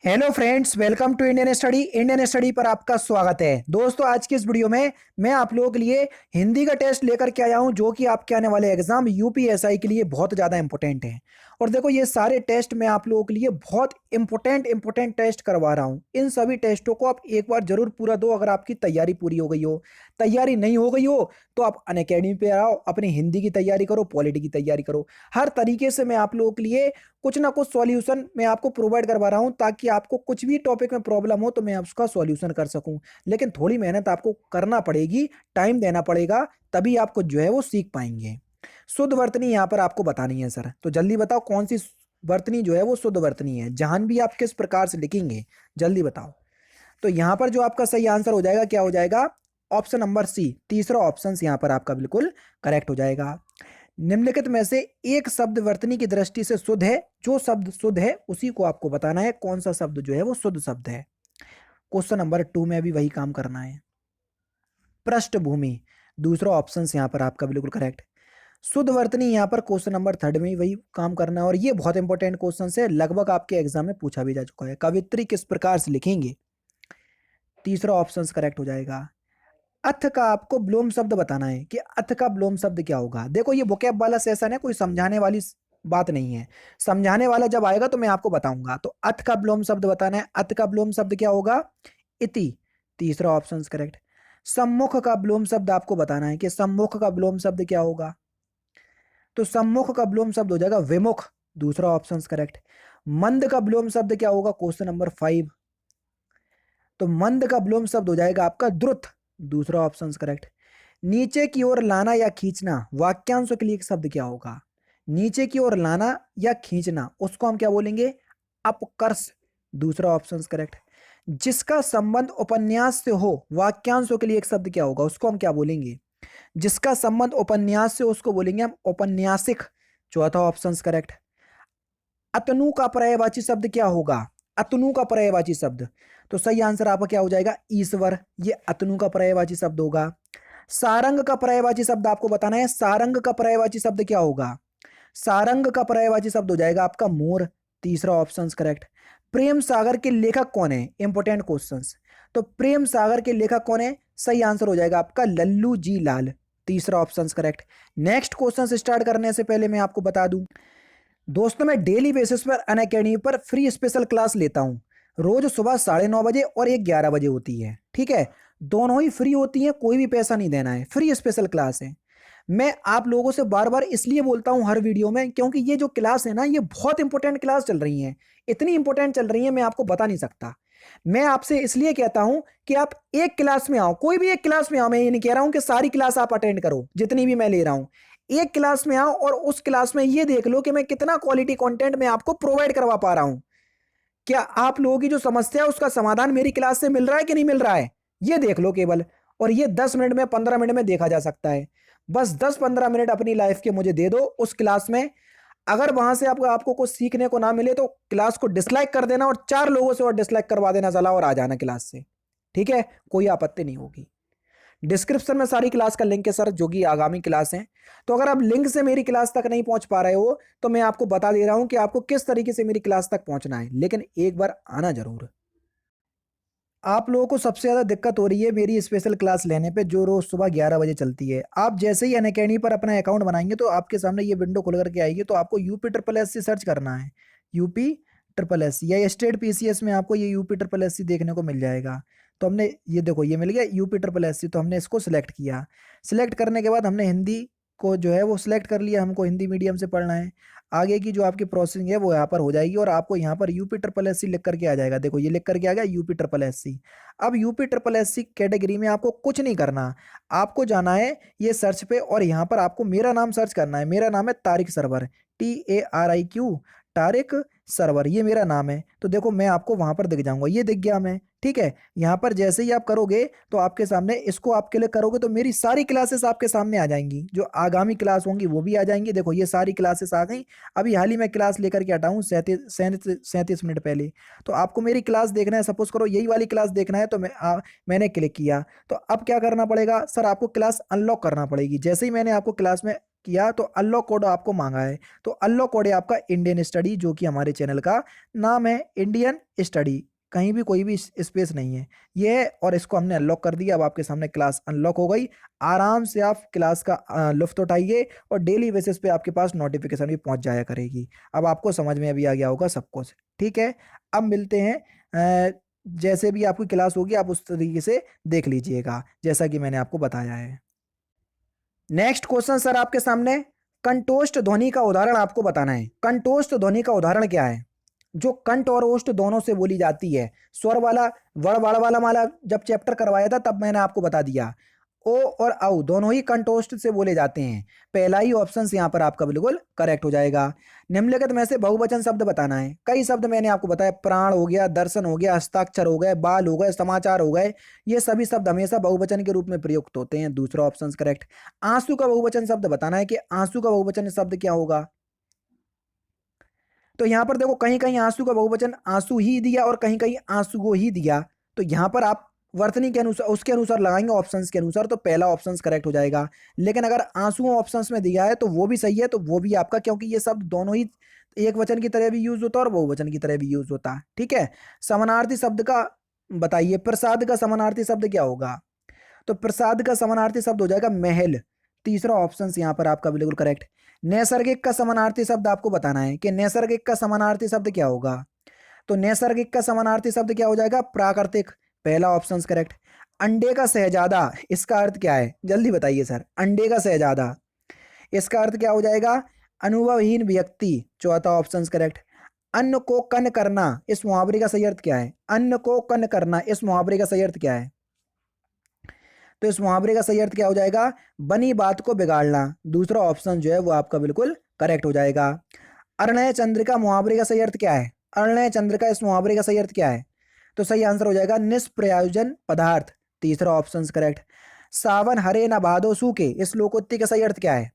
Hello friends, welcome to Indian study पर आपका स्वागत है। दोस्तों, आज की इस वीडियो में मैं आप लोगों के लिए हिंदी का टेस्ट लेकर के आया हूं, जो कि आपके आने वाले एग्जाम यूपीएसआई के लिए बहुत ज़्यादा इंपॉर्टेंट है। और देखो, ये सारे टेस्ट मैं आप लोगों के लिए बहुत इंपॉर्टेंट टेस्ट करवा रहा हूं। इन सभी टेस्टों को आप एक बार जरूर पूरा दो, अगर आपकी तैयारी पूरी हो गई हो। तैयारी नहीं हो गई हो तो आप अनअकैडमी पे आओ, अपनी हिंदी की तैयारी करो, पॉलिटी की तैयारी करो। हर तरीके से मैं आप लोगों के लिए कुछ ना कुछ सॉल्यूशन मैं आपको प्रोवाइड करवा रहा हूं, ताकि आपको कुछ भी टॉपिक में प्रॉब्लम हो तो मैं उसका सॉल्यूशन कर सकूं। लेकिन थोड़ी मेहनत आपको करना पड़ेगी, टाइम देना पड़ेगा, तभी आपको जो है वो सीख पाएंगे। शुद्ध वर्तनी यहाँ पर आपको बतानी है सर, तो जल्दी बताओ कौन सी वर्तनी जो है वो शुद्ध वर्तनी है। जहां भी आप किस प्रकार से लिखेंगे, जल्दी बताओ। तो यहाँ पर जो आपका सही आंसर हो जाएगा, क्या हो जाएगा? ऑप्शन नंबर सी, तीसरा ऑप्शन यहाँ पर आपका बिल्कुल करेक्ट हो जाएगा। निम्नलिखित में से एक शब्द वर्तनी की दृष्टि से शुद्ध है। जो शब्द शुद्ध है उसी को आपको बताना है, कौन सा शब्द जो है वो शुद्ध शब्द है। क्वेश्चन नंबर 2 में भी वही काम करना है। पृष्ठभूमि, दूसरा ऑप्शन यहाँ पर आपका बिल्कुल करेक्ट। शुद्ध वर्तनी यहाँ पर क्वेश्चन नंबर 3 में ही वही काम करना है, और ये बहुत इंपॉर्टेंट क्वेश्चन है, लगभग आपके एग्जाम में पूछा भी जा चुका है। कवित्री किस प्रकार से लिखेंगे? तीसरा ऑप्शन करेक्ट हो जाएगा। अथ का आपको ब्लोम शब्द बताना है कि अथ का ब्लोम शब्द क्या होगा। देखो, ये वोकैब वाला सेशन है, कोई समझाने वाली बात नहीं है। समझाने वाला जब आएगा तो मैं आपको बताऊंगा। तो अथ का ब्लोम शब्द बताना है। अथ का ब्लोम शब्द क्या होगा? इति। तीसरा ऑप्शन करेक्ट। सम्मुख का ब्लोम शब्द आपको बताना है कि सम्मुख का ब्लोम शब्द क्या होगा। तो सम्मुख का ब्लोम शब्द हो जाएगा विमुख। दूसरा ऑप्शन करेक्ट। मंद का ब्लोम शब्द क्या होगा? Question number 5। तो मंद का ब्लोम शब्द हो जाएगा आपका द्रुत। दूसरा ऑप्शन करेक्ट। नीचे की ओर लाना या खींचना, वाक्यांशों के लिए एक शब्द क्या होगा? नीचे की ओर लाना या खींचना, उसको हम क्या बोलेंगे? अपकर्ष। दूसरा ऑप्शन करेक्ट। जिसका संबंध उपन्यास से हो, वाक्यांशों के लिए एक शब्द क्या होगा? उसको हम क्या बोलेंगे? जिसका संबंध उपन्यास से, उसको बोलेंगे हम औपन्यासिक। चौथा ऑप्शन करेक्ट। अतनु का पर्यायवाची शब्द क्या होगा? अतनु का पर्यायवाची शब्द, तो सही आंसर आपका क्या हो जाएगा? ईश्वर। ये अतनु का पर्यायवाची शब्द होगा। सारंग का पर्यायवाची शब्द आपको बताना है। सारंग का पर्यायवाची शब्द क्या होगा? सारंग का पर्यायवाची शब्द हो जाएगा आपका मोर। तीसरा ऑप्शन करेक्ट। प्रेम सागर के लेखक कौन है? Important question. तो प्रेम सागर के लेखक कौन है? सही आंसर हो जाएगा आपका लल्लू जी लाल। तीसरा option correct. Next question start करने से पहले मैं आपको बता दूं, दोस्तों, मैं डेली बेसिस पर अनअकैडमी पर फ्री स्पेशल क्लास लेता हूँ। रोज सुबह 9:30 बजे और 11 बजे होती है। ठीक है, दोनों ही फ्री होती हैं, कोई भी पैसा नहीं देना है, फ्री स्पेशल क्लास है। मैं आप लोगों से बार बार इसलिए बोलता हूं हर वीडियो में, क्योंकि ये जो क्लास है ना, ये बहुत इंपॉर्टेंट क्लास चल रही है। इतनी इंपॉर्टेंट चल रही है, मैं आपको बता नहीं सकता। मैं आपसे इसलिए कहता हूं कि आप एक क्लास में आओ, कोई भी एक क्लास में आओ। मैं ये नहीं कह रहा हूं कि सारी क्लास आप अटेंड करो, जितनी भी मैं ले रहा हूं। एक क्लास में आओ और उस क्लास में ये देख लो कि मैं कितना क्वालिटी कंटेंट मैं आपको प्रोवाइड करवा पा रहा हूं। क्या आप लोगों की जो समस्या है उसका समाधान मेरी क्लास से मिल रहा है कि नहीं मिल रहा है, ये देख लो केवल। और ये 10 मिनट में, 15 मिनट में देखा जा सकता है। बस 10-15 मिनट अपनी लाइफ के मुझे दे दो उस क्लास में। अगर वहां से आपको आपको कुछ सीखने को ना मिले तो क्लास को डिसलाइक कर देना, और 4 लोगों से और डिसलाइक करवा देना, चला और आ जाना क्लास से। ठीक है, कोई आपत्ति नहीं होगी। डिस्क्रिप्शन में सारी क्लास का लिंक है सर, जो कि आगामी क्लास है। तो अगर आप लिंक से मेरी क्लास तक नहीं पहुंच पा रहे हो, तो मैं आपको बता दे रहा हूं कि आपको किस तरीके से मेरी क्लास तक पहुंचना है, लेकिन एक बार आना जरूर। आप लोगों को सबसे ज़्यादा दिक्कत हो रही है मेरी स्पेशल क्लास लेने पे, जो रोज़ सुबह 11 बजे चलती है। आप जैसे ही अनअकैडमी पर अपना अकाउंट बनाएंगे तो आपके सामने ये विंडो खुल करके आएगी। तो आपको UP triple S C search करना है। यूपी ट्रिपल एस सी या स्टेट पीसीएस में आपको ये यूपी ट्रिपल एस सी देखने को मिल जाएगा। तो हमने ये देखो, ये मिल गया यूपी ट्रिपल एस सी। तो हमने इसको सिलेक्ट किया। सिलेक्ट करने के बाद हमने हिंदी को जो है वो सिलेक्ट कर लिया, हमको हिंदी मीडियम से पढ़ना है। आगे की जो आपकी प्रोसेसिंग है वो यहाँ पर हो जाएगी, और आपको यहाँ पर यूपी ट्रिपल एस सी लिख करके आ जाएगा। देखो, ये लिख करके आ गया यूपी ट्रिपल एस सी। अब UP triple S C category में आपको कुछ नहीं करना। आपको जाना है ये सर्च पे, और यहाँ पर आपको मेरा नाम सर्च करना है। मेरा नाम है तारिक सरवर, TARIQ, तारिक सरवर, ये मेरा नाम है। तो देखो, मैं आपको वहां पर दिख जाऊंगा, ये दिख गया मैं। ठीक है, यहाँ पर जैसे ही आप करोगे तो आपके सामने, इसको आप क्लिक करोगे तो मेरी सारी क्लासेस आपके सामने आ जाएंगी। जो आगामी क्लास होंगी वो भी आ जाएंगी। देखो, ये सारी क्लासेस आ गई। अभी हाल ही में क्लास लेकर के हटा हूँ 37 मिनट पहले। तो आपको मेरी क्लास देखना है, सपोज करो यही वाली क्लास देखना है, तो मैंने क्लिक किया। तो अब क्या करना पड़ेगा सर? आपको क्लास अनलॉक करना पड़ेगी। जैसे ही मैंने आपको क्लास में किया तो अनलॉक कोड आपको मांगा है, तो अनलॉक कोड है आपका इंडियन स्टडी, जो कि हमारे चैनल का नाम है इंडियन स्टडी, कहीं भी कोई भी स्पेस नहीं है ये है। और इसको हमने अनलॉक कर दिया, अब आपके सामने क्लास अनलॉक हो गई। आराम से आप क्लास का लुफ्त उठाइए और डेली बेसिस पे आपके पास नोटिफिकेशन भी पहुंच जाया करेगी। अब आपको समझ में अभी आ गया होगा सब कुछ, ठीक है। अब मिलते हैं, जैसे भी आपकी क्लास होगी आप उस तरीके से देख लीजिएगा, जैसा कि मैंने आपको बताया है। नेक्स्ट क्वेश्चन सर आपके सामने, कंटोष्ट ध्वनि का उदाहरण आपको बताना है। कंटोष्ट ध्वनि का उदाहरण क्या है? जो कंठ और ओष्ठ दोनों से बोली जाती है। स्वर वाला, वड़ वाला माला जब चैप्टर करवाया था तब मैंने आपको बता दिया, ओ और औ दोनों ही कंठ ओष्ठ से बोले जाते हैं। पहला ही ऑप्शन यहाँ पर आपका बिल्कुल करेक्ट हो जाएगा। निम्नलिखित में से बहुवचन शब्द बताना है। कई शब्द मैंने आपको बताया, प्राण हो गया, दर्शन हो गया, हस्ताक्षर हो गए, बाल हो गए, समाचार हो गए, ये सभी शब्द हमेशा बहुवचन के रूप में प्रयुक्त होते हैं। दूसरा ऑप्शन करेक्ट। आंसू का बहुवचन शब्द बताना है कि आंसू का बहुवचन शब्द क्या होगा। तो यहां पर देखो, कहीं कहीं आंसू का बहुवचन आंसू ही दिया और कहीं कहीं आंसुओ ही दिया, तो यहां पर आप वर्तनी के अनुसार उसके अनुसार लगाएंगे, ऑप्शंस के अनुसार, तो पहला ऑप्शन करेक्ट हो जाएगा। लेकिन अगर आंसुओं ऑप्शंस में दिया है तो वो भी सही है, तो वो भी आपका, क्योंकि ये शब्द दोनों ही एक वचन की तरह भी यूज होता है और बहुवचन की तरह भी यूज होता है, ठीक है। समानार्थी शब्द का बताइए, प्रसाद का समानार्थी शब्द क्या होगा? तो प्रसाद का समानार्थी शब्द हो जाएगा महल। तीसरा ऑप्शन यहाँ पर आपका बिल्कुल करेक्ट। नैसर्गिक का समानार्थी शब्द आपको बताना है कि नैसर्गिक का समानार्थी शब्द क्या होगा। तो नैसर्गिक का समानार्थी शब्द क्या हो जाएगा? प्राकृतिक। पहला ऑप्शन करेक्ट। अंडे का शहजादा, इसका अर्थ क्या है? जल्दी बताइए सर, अंडे का शहजादा, इसका अर्थ क्या हो जाएगा? अनुभवहीन व्यक्ति। चौथा ऑप्शन करेक्ट। अन्न को कन करना, इस मुहावरे का सही अर्थ क्या है? अन्न को कन करना, इस मुहावरे का सही अर्थ क्या है? तो इस मुहावरे का सही अर्थ क्या हो जाएगा? बनी बात को बिगाड़ना। दूसरा ऑप्शन जो है वो आपका बिल्कुल करेक्ट हो जाएगा। अरणय चंद्र का मुहावरे का सही अर्थ क्या है? अरणय चंद्र का इस मुहावरे का सही अर्थ क्या है? तो सही आंसर हो जाएगा निष्प्रयोजन पदार्थ। तीसरा ऑप्शन करेक्ट। सावन हरे न भादो सूखे, इस लोकोक्ति का सही अर्थ क्या है?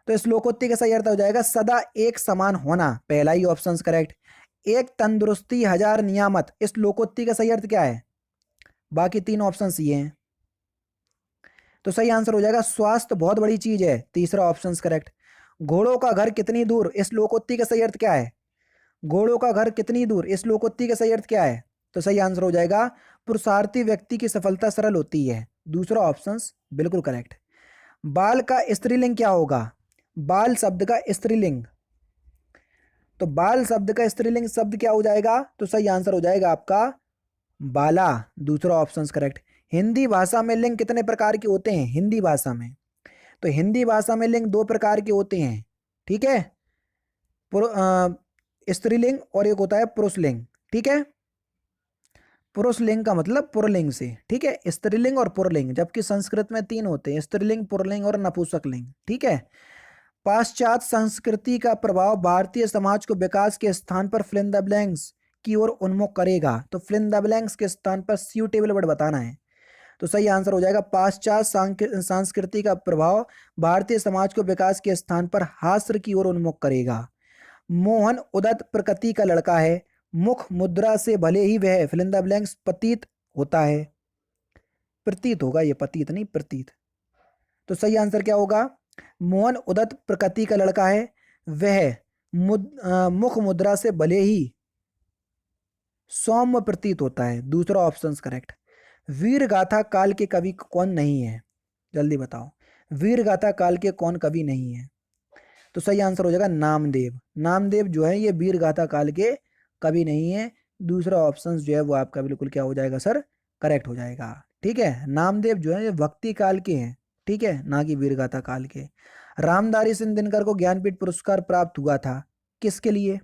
तो इस लोकोक्ति का सही अर्थ हो जाएगा सदा एक समान होना। पहला ही ऑप्शन करेक्ट। एक तंदुरुस्ती हजार नियामत, इस लोकोक्ति का सही अर्थ क्या है? बाकी तीन ऑप्शन ये हैं, तो सही आंसर हो जाएगा स्वास्थ्य बहुत बड़ी चीज है। तीसरा ऑप्शन करेक्ट। घोड़ों का घर कितनी दूर, इस लोकोक्ति का सही अर्थ क्या है? घोड़ों का घर कितनी दूर, इस लोकोक्ति का सही अर्थ क्या है? तो सही आंसर हो जाएगा पुरुषार्थी व्यक्ति की सफलता सरल होती है। दूसरा ऑप्शन बिल्कुल करेक्ट। बाल का स्त्रीलिंग क्या होगा? बाल शब्द का स्त्रीलिंग, तो बाल शब्द का स्त्रीलिंग शब्द क्या हो जाएगा? तो सही आंसर हो जाएगा आपका बाला। दूसरा ऑप्शन करेक्ट। हिंदी भाषा में लिंग कितने प्रकार के होते हैं? हिंदी भाषा में, तो हिंदी भाषा में लिंग दो प्रकार के होते हैं, ठीक है। स्त्रीलिंग और एक होता है पुरुष लिंग, ठीक है। पुरुष लिंग का मतलब पुरलिंग से, ठीक है, स्त्रीलिंग और पुरलिंग, जबकि संस्कृत में तीन होते हैं, स्त्रीलिंग, पुरलिंग और नपुंसक लिंग, ठीक है। पाश्चात्य संस्कृति का प्रभाव भारतीय समाज को विकास के स्थान पर फिल इन द ब्लैंक्स की ओर उन्मुख करेगा। तो फिल इन द ब्लैंक्स के स्थान पर सूटेबल वर्ड बताना है। तो सही आंसर हो जाएगा पाश्चात्य संस्कृति का प्रभाव भारतीय समाज को विकास के स्थान पर हास्य की ओर उन्मुख करेगा। मोहन उदत प्रकृति का लड़का है, मुख मुद्रा से भले ही वह फिल इन द ब्लैंक्स प्रतीत होता है, प्रतीत होगा, ये पतीत नहीं प्रतीत। तो सही आंसर क्या होगा? मोहन उदत प्रकृति का लड़का है, वह मुख मुद्रा से भले ही सौम्य प्रतीत होता है। दूसरा ऑप्शन करेक्ट। वीर गाथा काल के कवि कौन नहीं है? जल्दी बताओ, वीर गाथा काल के कौन कवि नहीं है? तो सही आंसर हो जाएगा नामदेव। नामदेव जो है ये वीर गाथा काल के कवि नहीं है। दूसरा ऑप्शन जो है वो आपका बिल्कुल क्या हो जाएगा सर? करेक्ट हो जाएगा, ठीक है। नामदेव जो है ये भक्ति काल के हैं, ठीक है, ना कि वीर गाथा काल के। रामधारी सिंह दिनकर को ज्ञानपीठ पुरस्कार प्राप्त हुआ था, किसके लिए?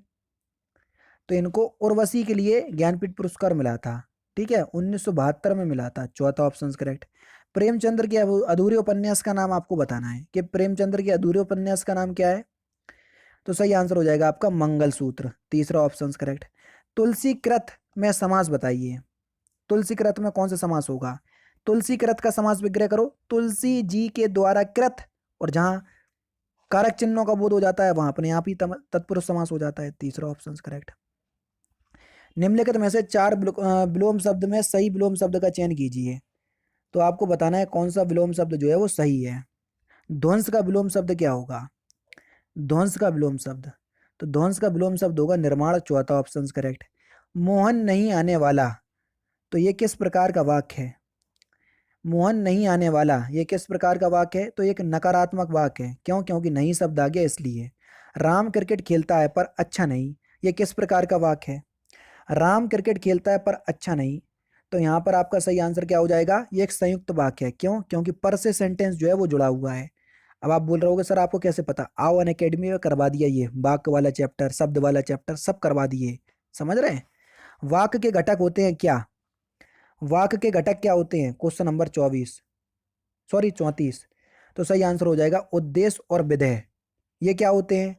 तो इनको उर्वशी के लिए ज्ञानपीठ पुरस्कार मिला था, ठीक है, 1972 में मिला था। चौथा ऑप्शन करेक्ट। प्रेमचंद्र के अधूरे उपन्यास का नाम आपको बताना है कि प्रेमचंद्र के अधूरे उपन्यास का नाम क्या है। तो सही आंसर हो जाएगा आपका मंगलसूत्र। तीसरा ऑप्शन करेक्ट। तुलसी कृत में समास बताइए, तुलसी कृत में कौन सा समास होगा? तुलसी कृत का समास विग्रह करो। तुलसी जी के द्वारा कृत, और जहां कारक चिन्हों का बोध हो जाता है वहां अपने आप ही तत्पुरुष समास हो जाता है। तीसरा ऑप्शन करेक्ट। निम्नलिखित में से चार विलोम शब्द में सही विलोम शब्द का चयन कीजिए। तो आपको बताना है कौन सा विलोम शब्द जो है वो सही है। ध्वंस का विलोम शब्द क्या होगा? ध्वंस का विलोम शब्द, तो ध्वंस का विलोम शब्द होगा निर्माण, चौथा ऑप्शन करेक्ट। मोहन नहीं आने वाला, तो ये किस प्रकार का वाक्य है? मोहन नहीं आने वाला ये किस प्रकार का वाक्य है? तो एक नकारात्मक वाक्य है। क्यों? क्योंकि नहीं शब्द आ गया इसलिए। राम क्रिकेट खेलता है पर अच्छा नहीं, ये किस प्रकार का वाक्य है? राम क्रिकेट खेलता है पर अच्छा नहीं, तो यहाँ पर आपका सही आंसर क्या हो जाएगा? ये एक संयुक्त वाक्य है। क्यों? क्योंकि पर से सेंटेंस जो है वो जुड़ा हुआ है। अब आप बोल रहे होगे सर आपको कैसे पता? आओ अन अकेडमी में करवा दिया, ये वाक्य वाला चैप्टर, शब्द वाला चैप्टर सब करवा दिए। समझ रहे हैं? वाक्य के घटक होते हैं क्या? वाक्य के घटक क्या होते हैं? Question number 34। तो सही आंसर हो जाएगा उद्देश्य और विधेय। ये क्या होते हैं?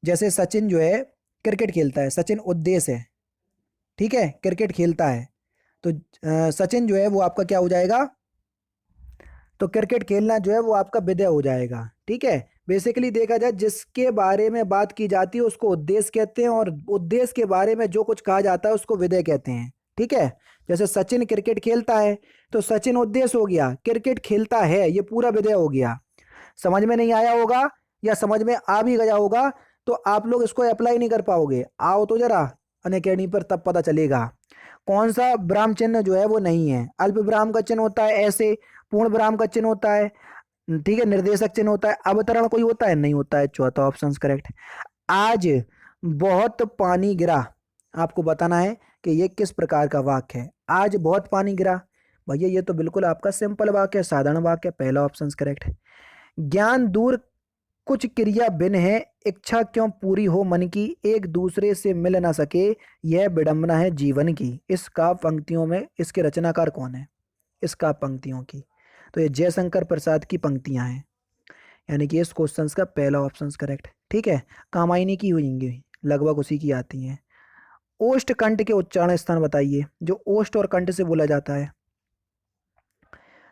जैसे सचिन जो है क्रिकेट खेलता है, सचिन उद्देश्य है, ठीक है, क्रिकेट खेलता है। तो सचिन जो है वो आपका क्या हो जाएगा? तो क्रिकेट खेलना जो है वो आपका विधेय हो जाएगा। ठीक है, बेसिकली देखा जाए जिसके बारे में बात की जाती है उसको उद्देश्य कहते हैं, और उद्देश्य के बारे में जो कुछ कहा जाता है उसको विधेय कहते हैं। ठीक है, जैसे सचिन क्रिकेट खेलता है तो सचिन उद्देश्य हो गया, क्रिकेट खेलता है ये पूरा विधेय हो गया। समझ में नहीं आया होगा, या समझ में आ भी गया होगा तो आप लोग इसको अप्लाई नहीं कर पाओगे। आओ तो जरा अनअकैडमी पर, तब पता चलेगा। कौन सा विराम चिन्ह जो है वो नहीं है? अल्प विराम का चिन्ह होता है ऐसे, पूर्ण विराम का चिन्ह होता है, ठीक है, निर्देशक चिन्ह होता है, अवतरण कोई होता है? नहीं होता है। चौथा ऑप्शन करेक्ट। आज बहुत पानी गिरा, आपको बताना है कि ये किस प्रकार का वाक्य है। आज बहुत पानी गिरा, भैया ये तो बिल्कुल आपका सिंपल वाक्य है, साधारण वाक्य है, पहला ऑप्शन करेक्ट। ज्ञान दूर कुछ क्रिया भिन्न है, इच्छा क्यों पूरी हो मन की, एक दूसरे से मिल ना सके, यह विडंबना है जीवन की। इस काव्य पंक्तियों में इसके रचनाकार कौन है? इस काव्य पंक्तियों की, तो ये जयशंकर प्रसाद की पंक्तियां हैं, यानी कि इस क्वेश्चन का पहला ऑप्शन करेक्ट। ठीक है, कामायनी की होंगी, लगभग उसी की आती हैं। ओष्ठ कंठ के उच्चारण स्थान बताइए, जो ओष्ठ और कंठ से बोला जाता है,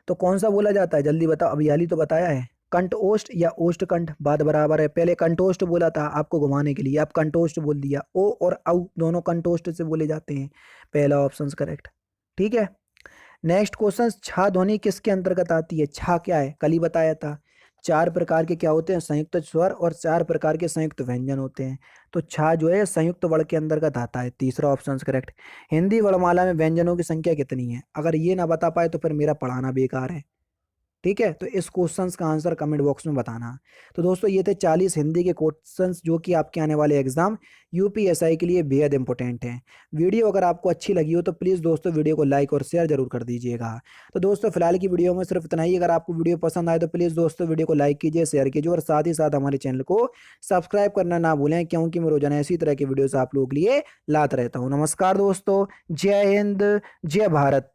तो कौन सा बोला जाता है? जल्दी बताओ, अभी हाल ही तो बताया है। कंठ ओष्ठ या ओष्ठ कंठ, बात बराबर है। पहले कंठोष्ठ बोला था आपको घुमाने के लिए, आप कंठोष्ठ बोल दिया। ओ और औ दोनों कंठोष्ठ से बोले जाते हैं, पहला ऑप्शन करेक्ट। ठीक है, नेक्स्ट क्वेश्चन, छा ध्वनि किसके अंतर्गत आती है? छा क्या है? कल ही बताया था। चार प्रकार के क्या होते हैं? संयुक्त स्वर, और चार प्रकार के संयुक्त व्यंजन होते हैं। तो छा जो है संयुक्त वर्ण के अंतर्गत आता है, तीसरा ऑप्शन करेक्ट। हिंदी वर्णमाला में व्यंजनों की संख्या कितनी है? अगर ये ना बता पाए तो फिर मेरा पढ़ाना बेकार है। ठीक है, तो इस क्वेश्चंस का आंसर कमेंट बॉक्स में बताना। तो दोस्तों ये थे 40 हिंदी के क्वेश्चंस जो कि आपके आने वाले एग्जाम यूपीएसआई के लिए बेहद इंपॉर्टेंट हैं। वीडियो अगर आपको अच्छी लगी हो तो प्लीज़ दोस्तों वीडियो को लाइक और शेयर जरूर कर दीजिएगा। तो दोस्तों फिलहाल की वीडियो में सिर्फ इतना ही। अगर आपको वीडियो पसंद आए तो प्लीज़ दोस्तों वीडियो को लाइक कीजिए, शेयर कीजिए, और साथ ही साथ हमारे चैनल को सब्सक्राइब करना ना भूलें, क्योंकि मैं रोजाना इसी तरह की वीडियोस आप लोगों के लिए लाता रहता हूँ। नमस्कार दोस्तों, जय हिंद, जय भारत।